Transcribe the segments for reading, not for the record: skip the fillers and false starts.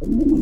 Blia!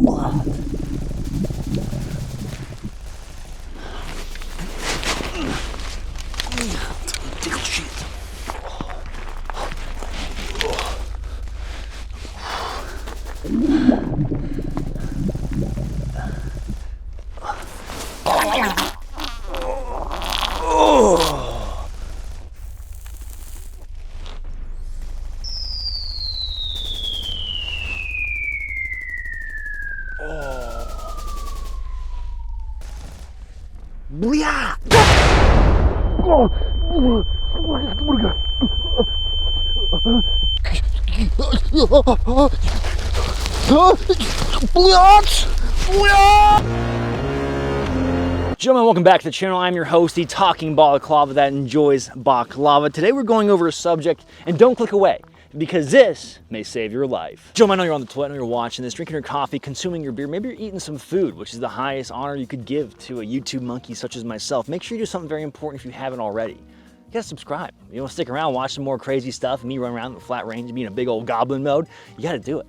Gentlemen, welcome back to the channel. I'm your host, the talking Baklava that enjoys baklava. Today we're going over a subject, and don't click away, because this may save your life. Gentlemen, I know you're on the toilet, I know you're watching this, drinking your coffee, consuming your beer, maybe you're eating some food, which is the highest honor you could give to a YouTube monkey such as myself. Make sure you do something very important if you haven't already. You gotta subscribe. You wanna stick around, watch some more crazy stuff, me run around in the flat range, be in a big old goblin mode, you gotta do it.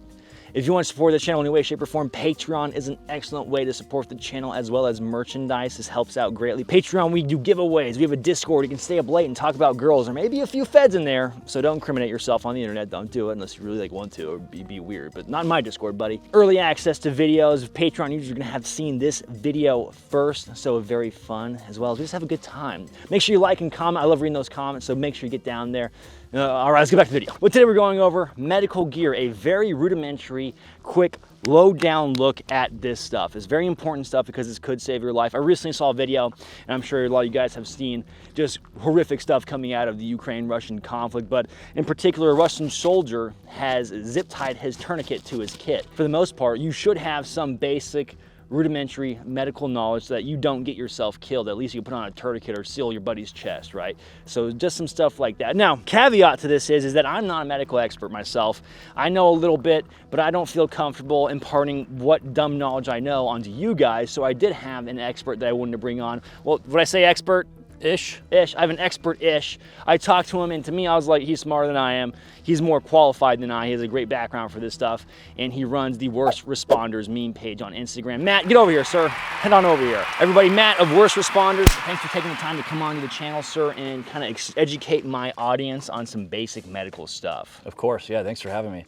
If you want to support the channel in any way, shape, or form, Patreon is an excellent way to support the channel, as well as merchandise. This helps out greatly. Patreon, we do giveaways. We have a Discord. You can stay up late and talk about girls, or maybe a few feds in there. So don't incriminate yourself on the internet. Don't do it unless you really want to, or be weird. But not in my Discord, buddy. Early access to videos. Patreon users are going to have seen this video first, so very fun, as well as we just have a good time. Make sure you like and comment. I love reading those comments, so make sure you get down there. All right, let's get back to the video. But today we're going over medical gear, a very rudimentary, quick, low down look at this stuff. It's very important stuff because this could save your life. I recently saw a video, and I'm sure a lot of you guys have seen just horrific stuff coming out of the Ukraine-Russian conflict, but in particular, a Russian soldier has zip-tied his tourniquet to his kit. For the most part, you should have some basic rudimentary medical knowledge so that you don't get yourself killed. At least you can put on a tourniquet or seal your buddy's chest, right? So just some stuff like that. Now, caveat to this is that I'm not a medical expert myself. I know a little bit, but I don't feel comfortable imparting what dumb knowledge I know onto you guys. So I did have an expert that I wanted to bring on. Well, would I say expert? Ish. I have an expert-ish. I talked to him, and to me, I was like, he's smarter than I am. He's more qualified than I. He has a great background for this stuff, and he runs the Worst Responders meme page on Instagram. Matt, get over here, sir. Head on over here. Everybody, Matt of Worst Responders, thanks for taking the time to come onto the channel, sir, and kind of educate my audience on some basic medical stuff. Of course, yeah, thanks for having me.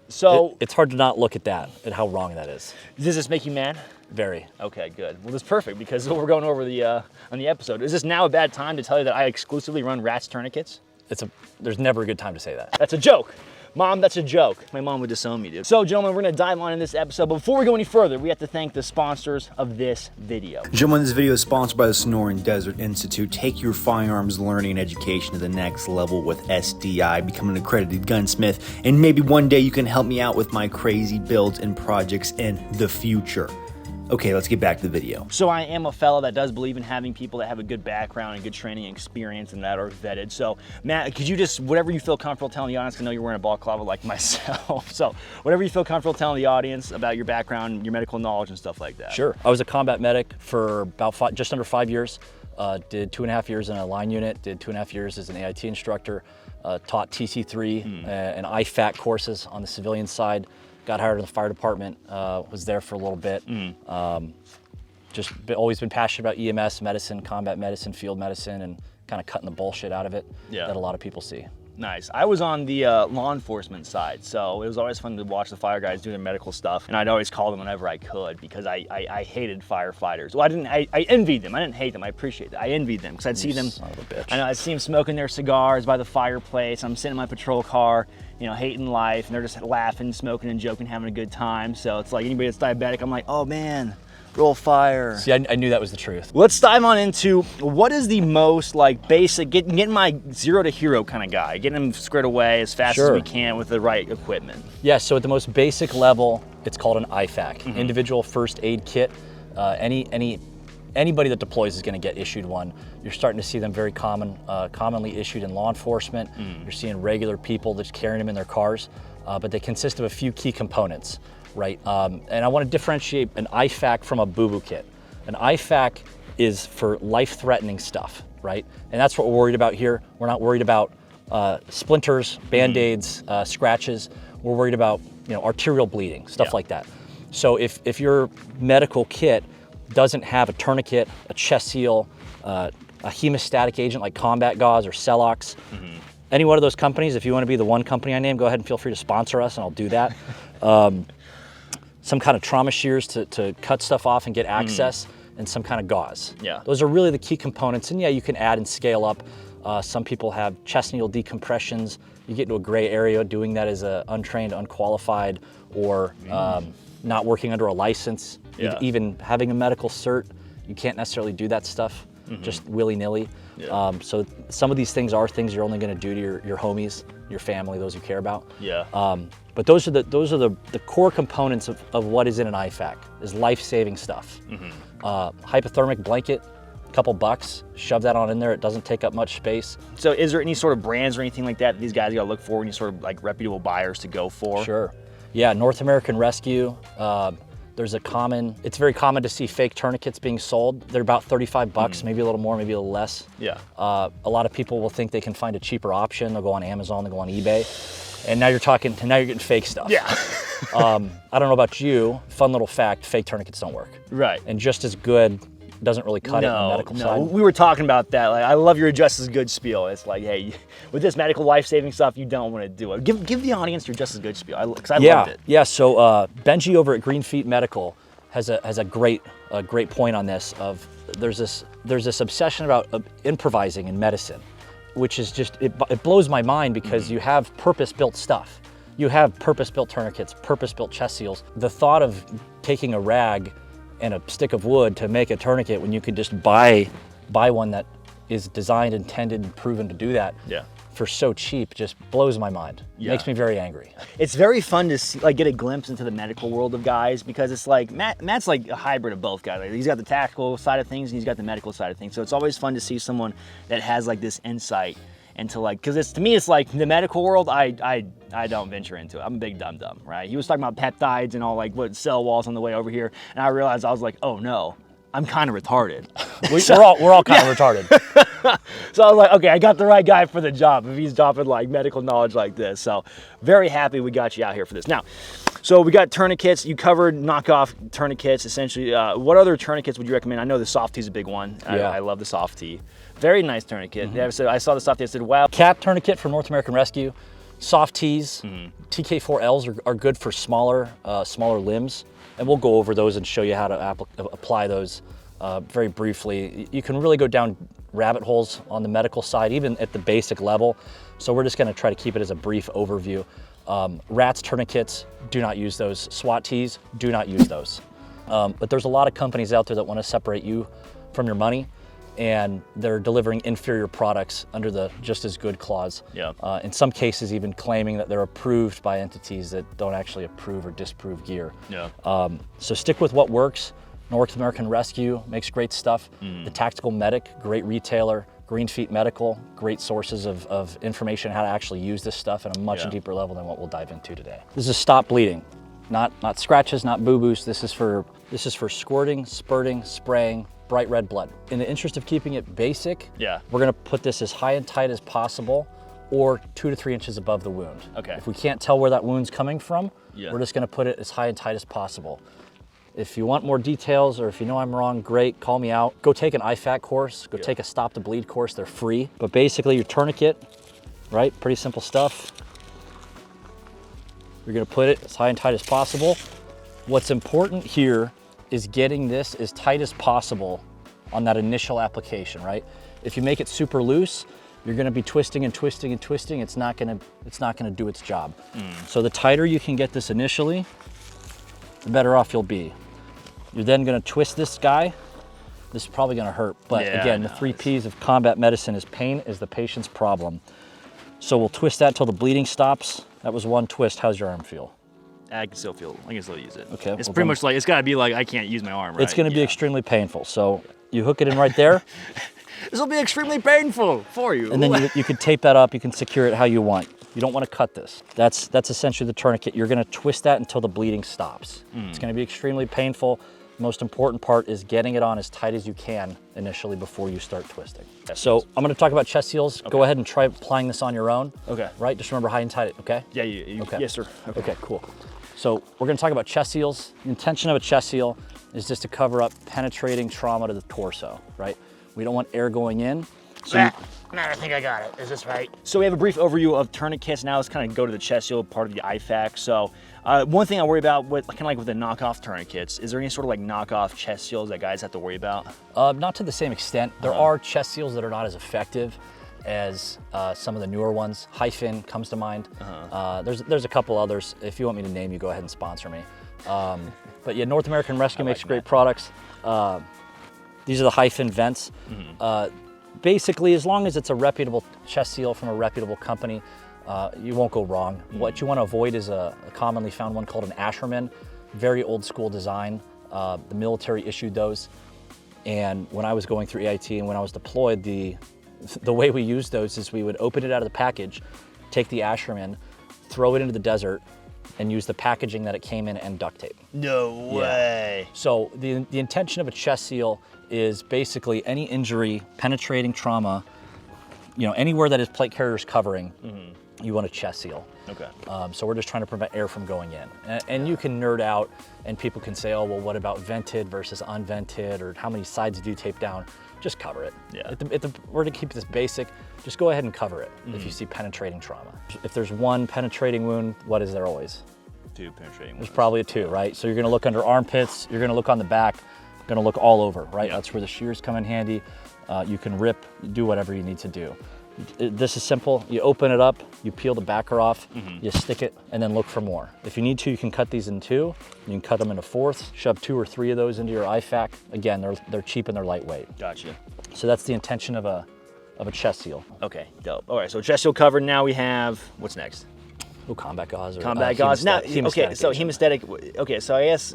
So it's hard to not look at that, at how wrong that is. Does this make you mad? Very. Okay, good. Well, that's perfect because we're going over the on the episode. Is this now a bad time to tell you that I exclusively run rats tourniquets? There's never a good time to say that. That's a joke. Mom, that's a joke. My mom would disown me, dude. So, gentlemen, we're gonna dive on in this episode, but before we go any further, we have to thank the sponsors of this video. Gentlemen, this video is sponsored by the Sonoran Desert Institute. Take your firearms learning and education to the next level with SDI. Become an accredited gunsmith, and maybe one day you can help me out with my crazy builds and projects in the future. Okay, let's get back to the video. So I am a fellow that does believe in having people that have a good background and good training experience and that are vetted. So Matt, could you just, whatever you feel comfortable telling the audience, I know you're wearing a baklava like myself, so whatever you feel comfortable telling the audience about your background, your medical knowledge and stuff like that. Sure. I was a combat medic for about just under 5 years. Did 2.5 years in a line unit, did 2.5 years as an AIT instructor, taught TC3 and IFAK courses on the civilian side. Got hired in the fire department, was there for a little bit. Always been passionate about EMS, medicine, combat medicine, field medicine, and kind of cutting the bullshit out of it that a lot of people see. Nice. I was on the law enforcement side, so it was always fun to watch the fire guys do their medical stuff, and I'd always call them whenever I could because I hated firefighters. Well, I envied them. I didn't hate them. I appreciate it. I envied them because I'd see them. Son of a bitch. I know. I'd see them smoking their cigars by the fireplace. I'm sitting in my patrol car, you know, hating life, and they're just laughing, smoking, and joking, having a good time. So it's like anybody that's diabetic, I'm like, oh man. Roll fire. See, I knew that was the truth. Let's dive on into what is the most like basic, getting my zero to hero kind of guy, getting him squared away as fast as we can with the right equipment. Yeah, so at the most basic level, it's called an IFAK, individual first aid kit. Anybody that deploys is going to get issued one. You're starting to see them very commonly issued in law enforcement. You're seeing regular people that's carrying them in their cars, but they consist of a few key components. Right, and I want to differentiate an IFAK from a boo-boo kit. An IFAK is for life-threatening stuff, right? And that's what we're worried about here. We're not worried about splinters, Band-Aids, scratches. We're worried about arterial bleeding, stuff like that. So if your medical kit doesn't have a tourniquet, a chest seal, a hemostatic agent like combat gauze or Celox, any one of those companies, if you want to be the one company I name, go ahead and feel free to sponsor us and I'll do that. Some kind of trauma shears to cut stuff off and get access, and some kind of gauze. Yeah. Those are really the key components. And yeah, you can add and scale up. Some people have chest needle decompressions. You get into a gray area doing that as a untrained, unqualified, or not working under a license. Yeah. Even having a medical cert, you can't necessarily do that stuff just willy-nilly. Yeah. So some of these things are things you're only going to do to your homies, your family, those you care about. Yeah. But those are the core components of what is in an IFAK, is life-saving stuff. Hypothermic blanket, a couple bucks, shove that on in there. It doesn't take up much space. So is there any sort of brands or anything like that these guys got to look for, any sort of like reputable buyers to go for? Sure. Yeah, North American Rescue. It's very common to see fake tourniquets being sold. They're about 35 bucks, maybe a little more, maybe a little less. Yeah. A lot of people will think they can find a cheaper option. They'll go on Amazon, they'll go on eBay. And now you're getting fake stuff. Yeah. I don't know about you, fun little fact, fake tourniquets don't work. Right. And just as good, doesn't really cut it on the medical side. We were talking about that. Like, I love your just as good spiel. It's like, hey, with this medical life-saving stuff, you don't want to do it. Give the audience your just as good spiel, because I loved it. Yeah. So Benji over at Green Feet Medical has a great point on this. Of there's this obsession about improvising in medicine, which is just it blows my mind, because you have purpose-built stuff. You have purpose-built tourniquets, purpose-built chest seals. The thought of taking a rag and a stick of wood to make a tourniquet when you could just buy one that is designed, intended, and proven to do that for so cheap just blows my mind. Makes me very angry. It's very fun to see, like, get a glimpse into the medical world of guys, because it's like Matt's like a hybrid of both guys. Like, he's got the tactical side of things and he's got the medical side of things. So it's always fun to see someone that has like this insight into, like, because to me it's like the medical world, I don't venture into it. I'm a big dum-dum, right? He was talking about peptides and all, like, what, cell walls on the way over here, and I realized, I was like, oh no, I'm kind of retarded. We're all kind of retarded. So I was like, okay, I got the right guy for the job if he's dropping like medical knowledge like this. So very happy we got you out here for this. Now, so we got tourniquets. You covered knockoff tourniquets, essentially. What other tourniquets would you recommend? I know the soft tee is a big one. Yeah. I love the soft tee. Very nice tourniquet. Yeah, so I saw the soft tee. I said, wow. Cap tourniquet from North American Rescue. Soft tees, TK4Ls are good for smaller limbs, and we'll go over those and show you how to apply those very briefly. You can really go down rabbit holes on the medical side, even at the basic level. So we're just going to try to keep it as a brief overview. Rats tourniquets, do not use those. SWAT tees, do not use those. But there's a lot of companies out there that want to separate you from your money, and they're delivering inferior products under the just as good clause. Yeah. In some cases, even claiming that they're approved by entities that don't actually approve or disprove gear. Yeah. So stick with what works. North American Rescue makes great stuff. The Tactical Medic, great retailer. Green Feet Medical, great sources of information on how to actually use this stuff at a much deeper level than what we'll dive into today. This is stop bleeding, not scratches, not boo-boos. This is for squirting, spurting, spraying bright red blood. In the interest of keeping it basic, we're gonna put this as high and tight as possible, or 2 to 3 inches above the wound. Okay. If we can't tell where that wound's coming from, we're just gonna put it as high and tight as possible. If you want more details, or if you know I'm wrong, great, call me out. Go take an IFAK course, go take a Stop the Bleed course, they're free. But basically your tourniquet, right, pretty simple stuff. You're gonna put it as high and tight as possible. What's important here is getting this as tight as possible on that initial application, right? If you make it super loose, you're gonna be twisting and twisting and twisting. It's not gonna do its job. So the tighter you can get this initially, the better off you'll be. You're then gonna twist this guy. This is probably gonna hurt, but again, the 3 Ps of combat medicine is pain is the patient's problem. So we'll twist that till the bleeding stops. That was one twist. How's your arm feel? I can still use it. Okay. It's pretty much like, it's gotta be like, I can't use my arm, right? It's gonna be extremely painful. So you hook it in right there. This will be extremely painful for you. And then you can tape that up. You can secure it how you want. You don't want to cut this. That's essentially the tourniquet. You're gonna twist that until the bleeding stops. It's gonna be extremely painful. The most important part is getting it on as tight as you can initially before you start twisting. So I'm gonna talk about chest seals. Go ahead and try applying this on your own. Okay. Right, just remember high and tight, okay? Yeah, okay. Yes, sir. Okay, cool. So we're gonna talk about chest seals. The intention of a chest seal is just to cover up penetrating trauma to the torso, right? We don't want air going in. So I think I got it. Is this right? So we have a brief overview of tourniquets. Now let's kind of go to the chest seal part of the IFAK. So one thing I worry about with kind of like with the knockoff tourniquets, is there any sort of like knockoff chest seals that guys have to worry about? Not to the same extent. There are chest seals that are not as effective as some of the newer ones. Hyphen comes to mind. There's a couple others. If you want me to name you, go ahead and sponsor me. But yeah, North American Rescue makes great products. These are the Hyphen vents. Basically, as long as it's a reputable chest seal from a reputable company, you won't go wrong. What you want to avoid is a commonly found one called an Asherman, very old school design. The military issued those. And when I was going through AIT and when I was deployed, the way we used those is we would open it out of the package, take the Asherman, throw it into the desert, and use the packaging that it came in and duct tape. No way. Yeah. So the intention of a chest seal is basically any injury, penetrating trauma, anywhere that is plate carrier's covering, you want a chest seal. Okay. So we're just trying to prevent air from going in. And you can nerd out and people can say, oh, well, what about vented versus unvented, or how many sides do you tape down? Just cover it. Yeah. We're to keep this basic, just go ahead and cover it if you see penetrating trauma. If there's one penetrating wound, what is there always? Two penetrating wounds. There's probably a two, right? So you're gonna look under armpits, you're gonna look on the back, gonna look all over, right? Yeah. That's where the shears come in handy. You can rip, do whatever you need to do. This is simple. You open it up, you peel the backer off, you stick it, and then look for more. If you need to, you can cut these in two. You can cut them into fourths, shove 2 or 3 of those into your IFAK. Again, they're cheap and they're lightweight. Gotcha. So that's the intention of a chest seal. Okay, dope. All right, so chest seal covered. Now we have, what's next? Oh, combat gauze. Or, Combat gauze. Now, okay, so agent. hemostatic. Okay, so I guess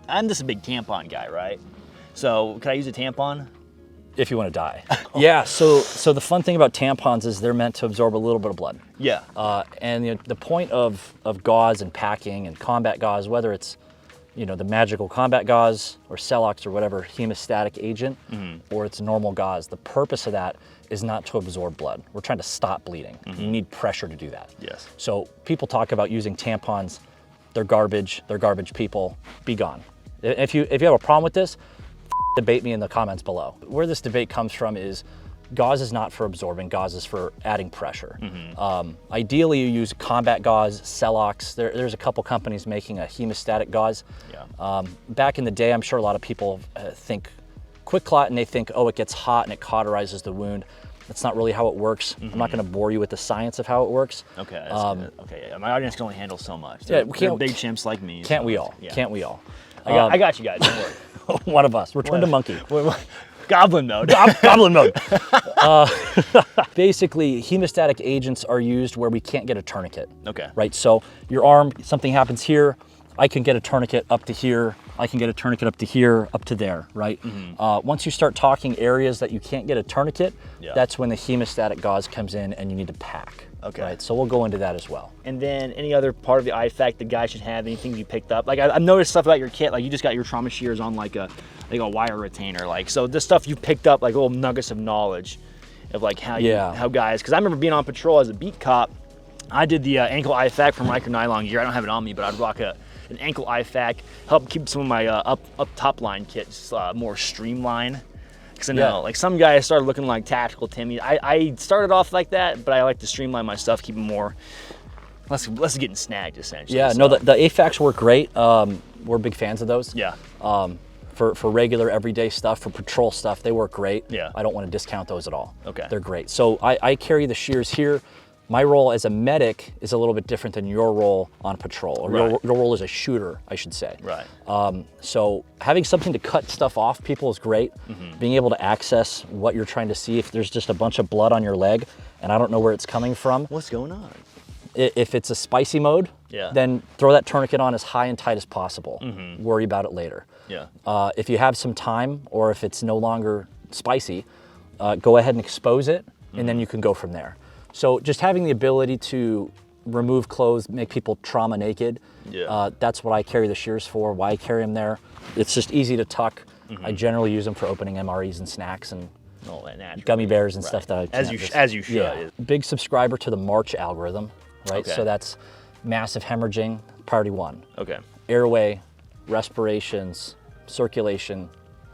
I'm just a big tampon guy, right? So can I use a tampon? If you want to die. Yeah, so the fun thing about tampons is they're meant to absorb a little bit of blood. Yeah. And the point of gauze and packing and combat gauze, whether it's the magical combat gauze or Celox or whatever hemostatic agent, or it's normal gauze, the purpose of that is not to absorb blood. We're trying to stop bleeding. You need pressure to do that. Yes. So people talk about using tampons. They're garbage people. Be gone. If you have a problem with this, debate me in the comments below. Where this debate comes from is gauze is not for absorbing, gauze is for adding pressure. Ideally, you use combat gauze, Celox. There's a couple companies making a hemostatic gauze. Yeah. Back in the day, I'm sure a lot of people think quick clot and they think, oh, it gets hot and it cauterizes the wound. That's not really how it works. I'm not going to bore you with the science of how it works. Okay. That's good. Okay. Yeah. My audience can only handle so much. Yeah, they're big chimps like me. Can't so we all? Yeah. Can't we all? I got you guys. Don't worry. One of us. Return to monkey. Goblin mode. Goblin mode. Basically, hemostatic agents are used where we can't get a tourniquet. Okay. Right. So your arm, something happens here. I can get a tourniquet up to here. I can get a tourniquet up to here, up to there. Right. Once you start talking areas that you can't get a tourniquet, that's when the hemostatic gauze comes in and you need to pack. Okay. Right. So we'll go into that as well. And then any other part of the IFAK the guy should have, anything you picked up? Like I've noticed stuff about your kit, like you just got your trauma shears on like a wire retainer. Like, so this stuff you picked up, like little nuggets of knowledge of like how guys, because I remember being on patrol as a beat cop. I did the ankle IFAK from Riker nylon gear. I don't have it on me, but I'd rock an ankle IFAK, help keep some of my up top line kits more streamlined. Because I know, like some guys started looking like tactical Timmy. I started off like that, but I like to streamline my stuff, keep them more less getting snagged essentially. Yeah, so. no, the AFAKs work great. We're big fans of those. Yeah. For regular everyday stuff, for patrol stuff, they work great. Yeah. I don't want to discount those at all. Okay. They're great. So I carry the shears here. My role as a medic is a little bit different than your role on patrol, or your role as a shooter, I should say. Right. So having something to cut stuff off people is great. Being able to access what you're trying to see. If there's just a bunch of blood on your leg and I don't know where it's coming from. What's going on? If it's a spicy mode, then throw that tourniquet on as high and tight as possible. Worry about it later. Yeah. If you have some time, or if it's no longer spicy, go ahead and expose it, and then you can go from there. So just having the ability to remove clothes, make people trauma naked, that's what I carry the shears for, why I carry them there. It's just easy to tuck. I generally use them for opening MREs and snacks and gummy bears and stuff that I as you should. Big subscriber to the March algorithm, right? Okay. So that's massive hemorrhaging. priority 1. Okay. Airway, respirations, circulation,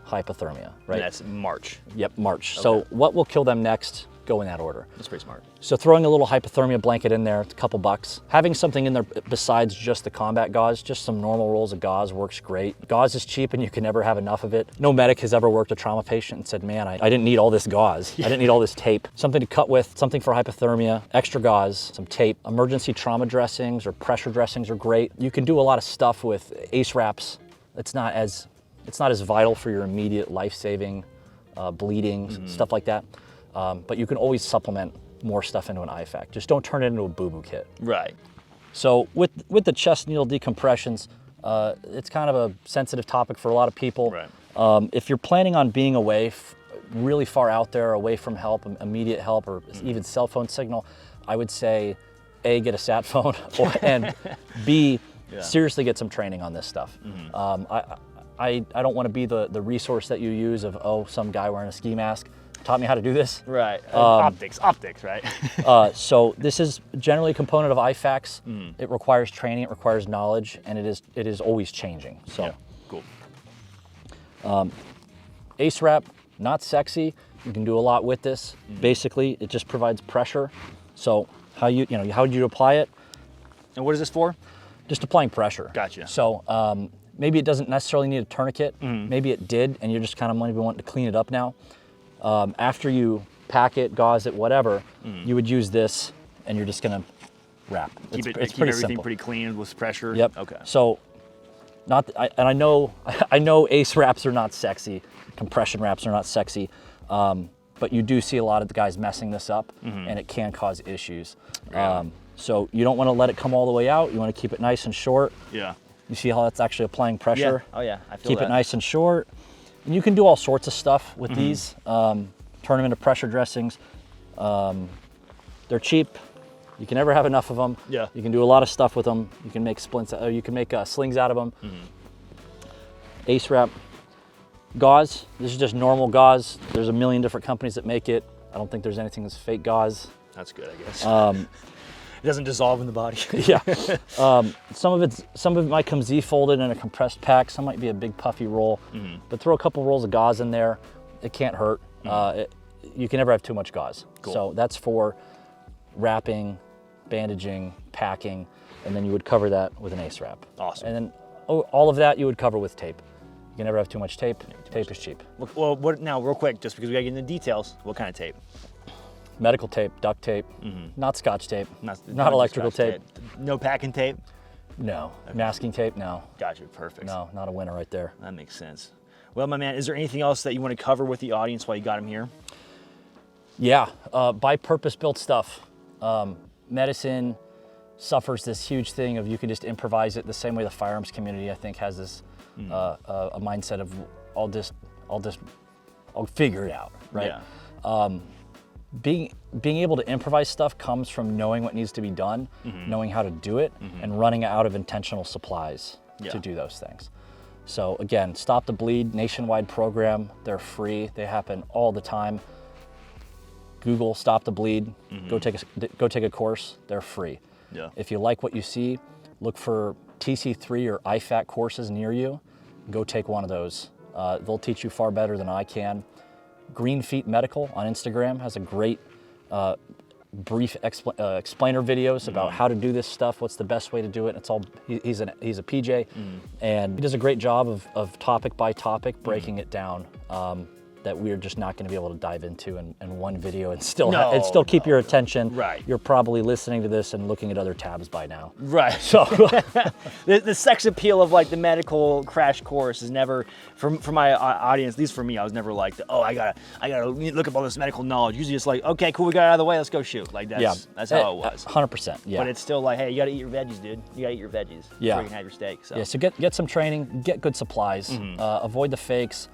hypothermia, right? And that's March. Yep, March. Okay. So what will kill them next? Go in that order. That's pretty smart. So throwing a little hypothermia blanket in there, it's a couple bucks. Having something in there besides just the combat gauze, just some normal rolls of gauze works great. Gauze is cheap and you can never have enough of it. No medic has ever worked a trauma patient and said, man, I didn't need all this gauze. I didn't need all this tape. Something to cut with, something for hypothermia, extra gauze, some tape. Emergency trauma dressings or pressure dressings are great. You can do a lot of stuff with ACE wraps. It's not as vital for your immediate life-saving bleeding, stuff like that. But you can always supplement more stuff into an IFAK. Just don't turn it into a boo-boo kit. Right. So with the chest needle decompressions, it's kind of a sensitive topic for a lot of people. Right. If you're planning on being away, really far out there, away from help, immediate help, or even cell phone signal, I would say, A, get a sat phone, and B, seriously get some training on this stuff. I don't want to be the resource that you use of, oh, some guy wearing a ski mask taught me how to do this. Right. Optics, right? So this is generally a component of IFAKs. It requires training, it requires knowledge, and it is always changing. So, yeah, cool. ACE wrap, not sexy. You can do a lot with this. Basically, it just provides pressure. So how would you apply it? And what is this for? Just applying pressure. Gotcha. So maybe it doesn't necessarily need a tourniquet. Maybe it did, and you're just kind of maybe wanting to clean it up now. After you pack it, gauze it, whatever, you would use this, and you're just gonna wrap. Keep keep everything simple. pretty clean with pressure. Yep. Okay. So, I know ACE wraps are not sexy, compression wraps are not sexy, but you do see a lot of the guys messing this up, and it can cause issues. Yeah. So you don't want to let it come all the way out. You want to keep it nice and short. Yeah. You see how that's actually applying pressure? Yeah. Oh yeah. I feel Keep that. it nice and short. And you can do all sorts of stuff with these. Turn them into pressure dressings. They're cheap. You can never have enough of them. Yeah. You can do a lot of stuff with them. You can make splints. You can make slings out of them. ACE wrap. Gauze. This is just normal gauze. There's a million different companies that make it. I don't think there's anything that's fake gauze. That's good, I guess. It doesn't dissolve in the body. Yeah. Some of it might come Z-folded in a compressed pack. Some might be a big puffy roll. But throw a couple rolls of gauze in there. It can't hurt. You can never have too much gauze. Cool. So that's for wrapping, bandaging, packing, and then you would cover that with an ACE wrap. Awesome. And then all of that you would cover with tape. You can never have too much tape. Tape is cheap. Well, what now, real quick, just because we gotta get into the details, what kind of tape? Medical tape, duct tape, not Scotch tape, not electrical tape. No packing tape? No. Okay. Masking tape, no. Gotcha, perfect. No, not a winner right there. That makes sense. Well, my man, is there anything else that you want to cover with the audience while you got him here? Yeah, buy purpose-built stuff. Medicine suffers this huge thing of you can just improvise it the same way the firearms community, I think, has this a mindset of I'll figure it out, right? Yeah. Being able to improvise stuff comes from knowing what needs to be done, knowing how to do it, and running out of intentional supplies to do those things. So again, Stop the Bleed, nationwide program. They're free. They happen all the time. Google Stop the Bleed. Go take a course. They're free. Yeah. If you like what you see, look for TC3 or IFAK courses near you. Go take one of those. They'll teach you far better than I can. Green Feet Medical on Instagram has a great brief explainer videos about how to do this stuff, what's the best way to do it. It's all he's a PJ, and he does a great job of topic by topic breaking it down. That we're just not going to be able to dive into in one video and still keep your attention. Right. You're probably listening to this and looking at other tabs by now. Right. So the sex appeal of like the medical crash course is never for my audience. At least for me, I was never like, I gotta look up all this medical knowledge. Usually, just like, okay, cool, we got it out of the way, let's go shoot. Like that's how it was. 100%. Yeah. But it's still like, hey, you gotta eat your veggies, dude. You gotta eat your veggies. Yeah. Before you can have your steak. So. Yeah. So get some training, get good supplies, avoid the fakes.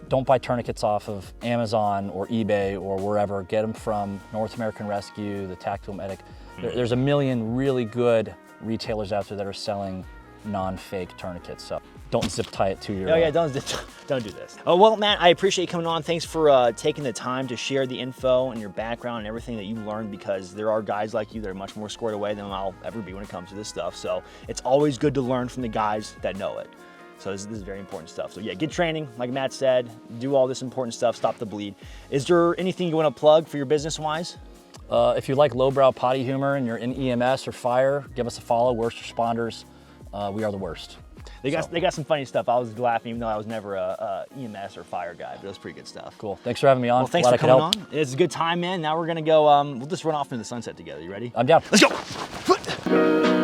Don't buy tourniquets off of Amazon or eBay or wherever. Get them from North American Rescue, the Tactical Medic. There's a million really good retailers out there that are selling non-fake tourniquets. So don't zip tie it to your. Oh yeah, don't do this. Oh well, Matt, I appreciate you coming on. Thanks for taking the time to share the info and your background and everything that you learned, because there are guys like you that are much more squared away than I'll ever be when it comes to this stuff. So it's always good to learn from the guys that know it. So this is very important stuff. So yeah, get training, like Matt said, do all this important stuff, stop the bleed. Is there anything you want to plug for your business-wise? If you like lowbrow potty humor and you're in EMS or fire, give us a follow. Worst responders, we are the worst. They got some funny stuff. I was laughing even though I was never a EMS or fire guy, but it was pretty good stuff. Cool. Thanks for having me on. Well, thanks for coming on. It's a good time, man. Now we're gonna go. We'll just run off into the sunset together. You ready? I'm down. Let's go.